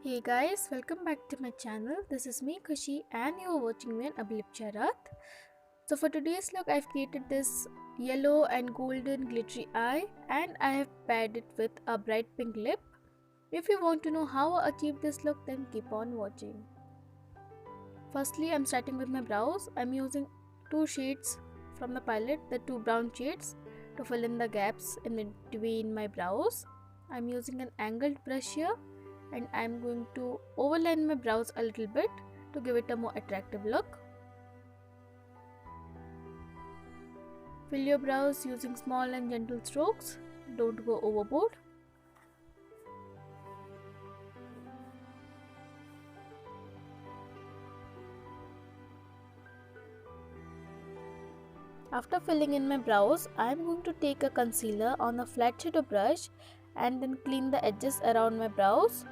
Hey guys, welcome back to my channel. This is me Kushi and you are watching me on Ablipcha Rath. So for today's look, I've created this yellow and golden glittery eye and I have paired it with a bright pink lip. If you want to know how I achieved this look, then keep on watching. Firstly, I'm starting with my brows. I'm using two shades from the palette, the two brown shades, to fill in the gaps in between my brows. I'm using an angled brush here and I'm going to overline my brows a little bit to give it a more attractive look. Fill your brows using small and gentle strokes, don't go overboard. After filling in my brows, I am going to take a concealer on a flat shadow brush and then clean the edges around my brows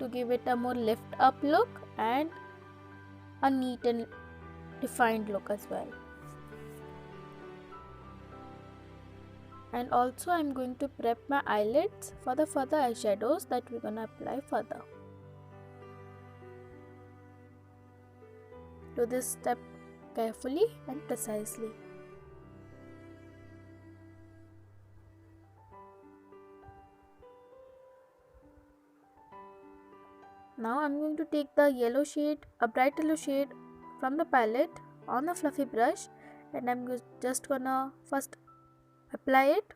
to give it a more lift up look and a neat and defined look as well. And also I'm going to prep my eyelids for the further eyeshadows that we're gonna apply further. Do this step carefully and precisely. Now I'm going to take the yellow shade, a bright yellow shade from the palette on a fluffy brush, and I'm just gonna first apply it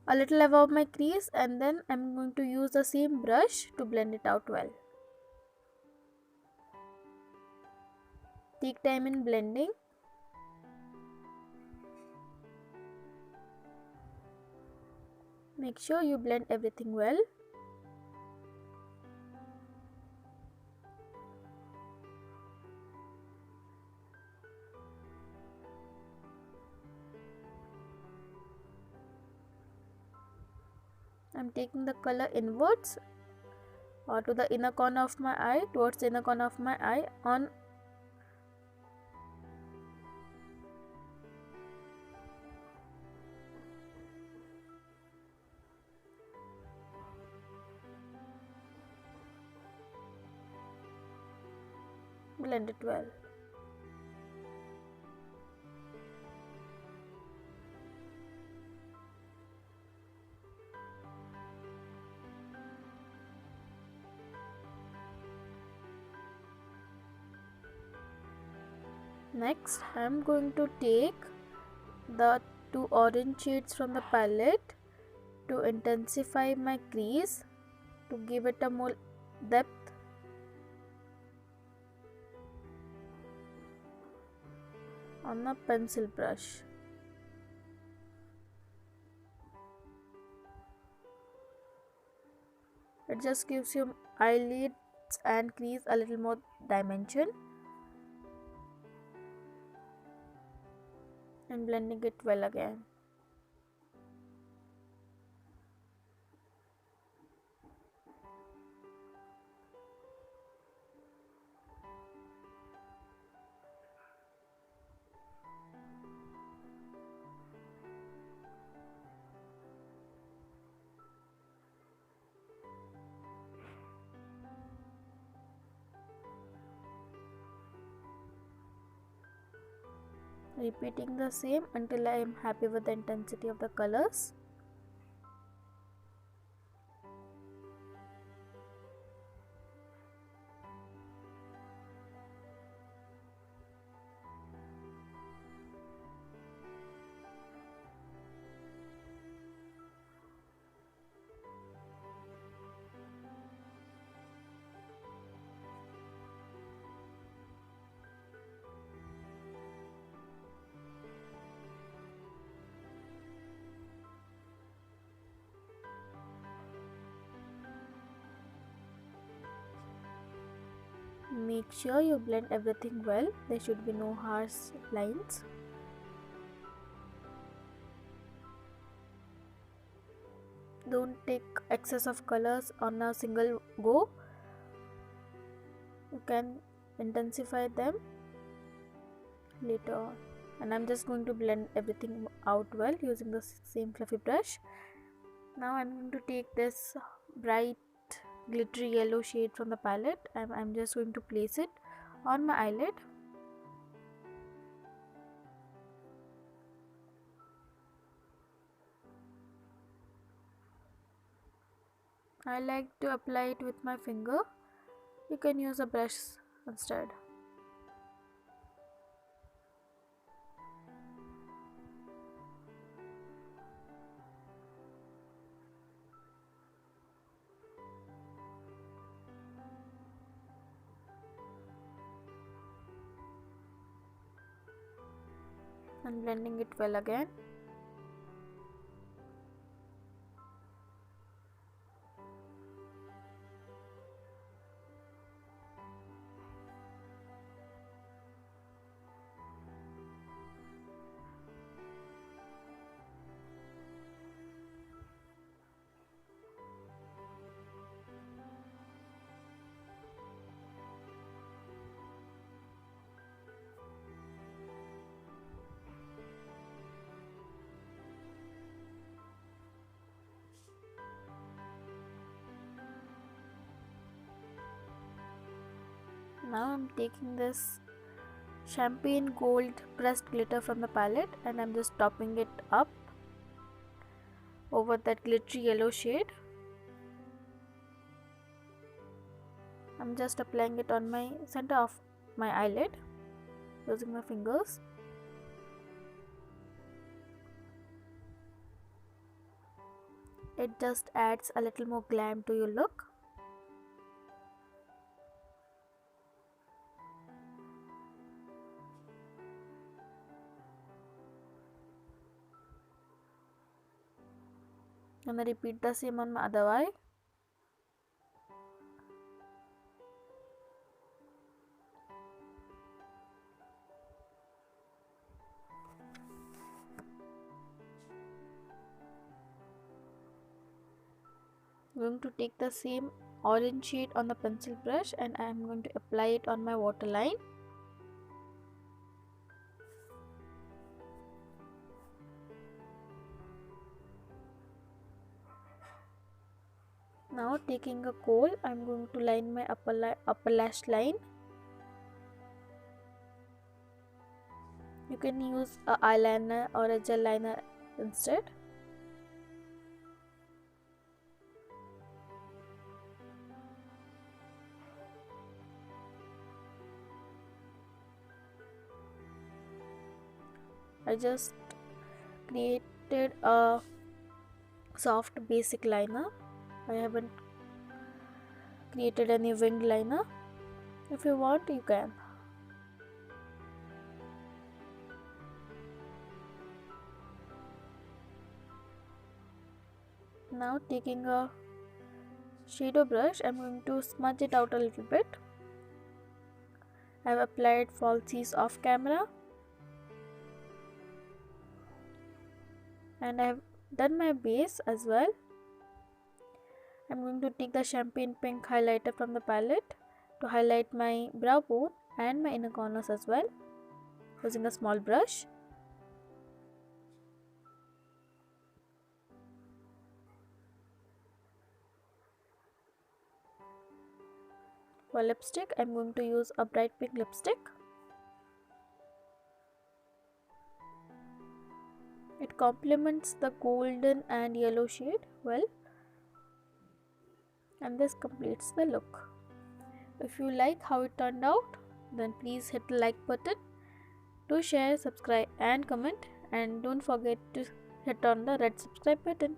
a little above my crease and then I'm going to use the same brush to blend it out well. Take time in blending. Make sure you blend everything well. I'm taking the color inwards or to the inner corner of my eye, towards the inner corner of my eye on blend it well. Next, I am going to take the two orange shades from the palette to intensify my crease, to give it a more depth. On a pencil brush. It just gives your eyelids and crease a little more dimension. And blending it well again. Repeating the same until I am happy with the intensity of the colors. Make sure you blend everything well. There should be no harsh lines. Don't take excess of colors on a single go. You can intensify them later on. And I'm just going to blend everything out well using the same fluffy brush. Now I'm going to take this bright glittery yellow shade from the palette, and I'm just going to place it on my eyelid. I like to apply it with my finger. You can use a brush instead. And blending it well again. Now I'm taking this champagne gold pressed glitter from the palette, and I'm just topping it up over that glittery yellow shade. I'm just applying it on my center of my eyelid using my fingers. It just adds a little more glam to your look. And I repeat the same on my other eye. I'm going to take the same orange shade on the pencil brush, and I am going to apply it on my waterline. Now taking a kohl, I am going to line my upper lash line. You can use a eyeliner or a gel liner instead. I just created a soft basic liner. I haven't created any winged liner. If you want, you can. Now taking a shadow brush, I'm going to smudge it out a little bit. I've applied falsies off camera, and I've done my base as well. I'm going to take the champagne pink highlighter from the palette to highlight my brow bone and my inner corners as well, using a small brush. For lipstick, I'm going to use a bright pink lipstick. It complements the golden and yellow shade well, and this completes the look. If you like how it turned out, then please hit the like button. Do share, subscribe and comment, and don't forget to hit on the red subscribe button.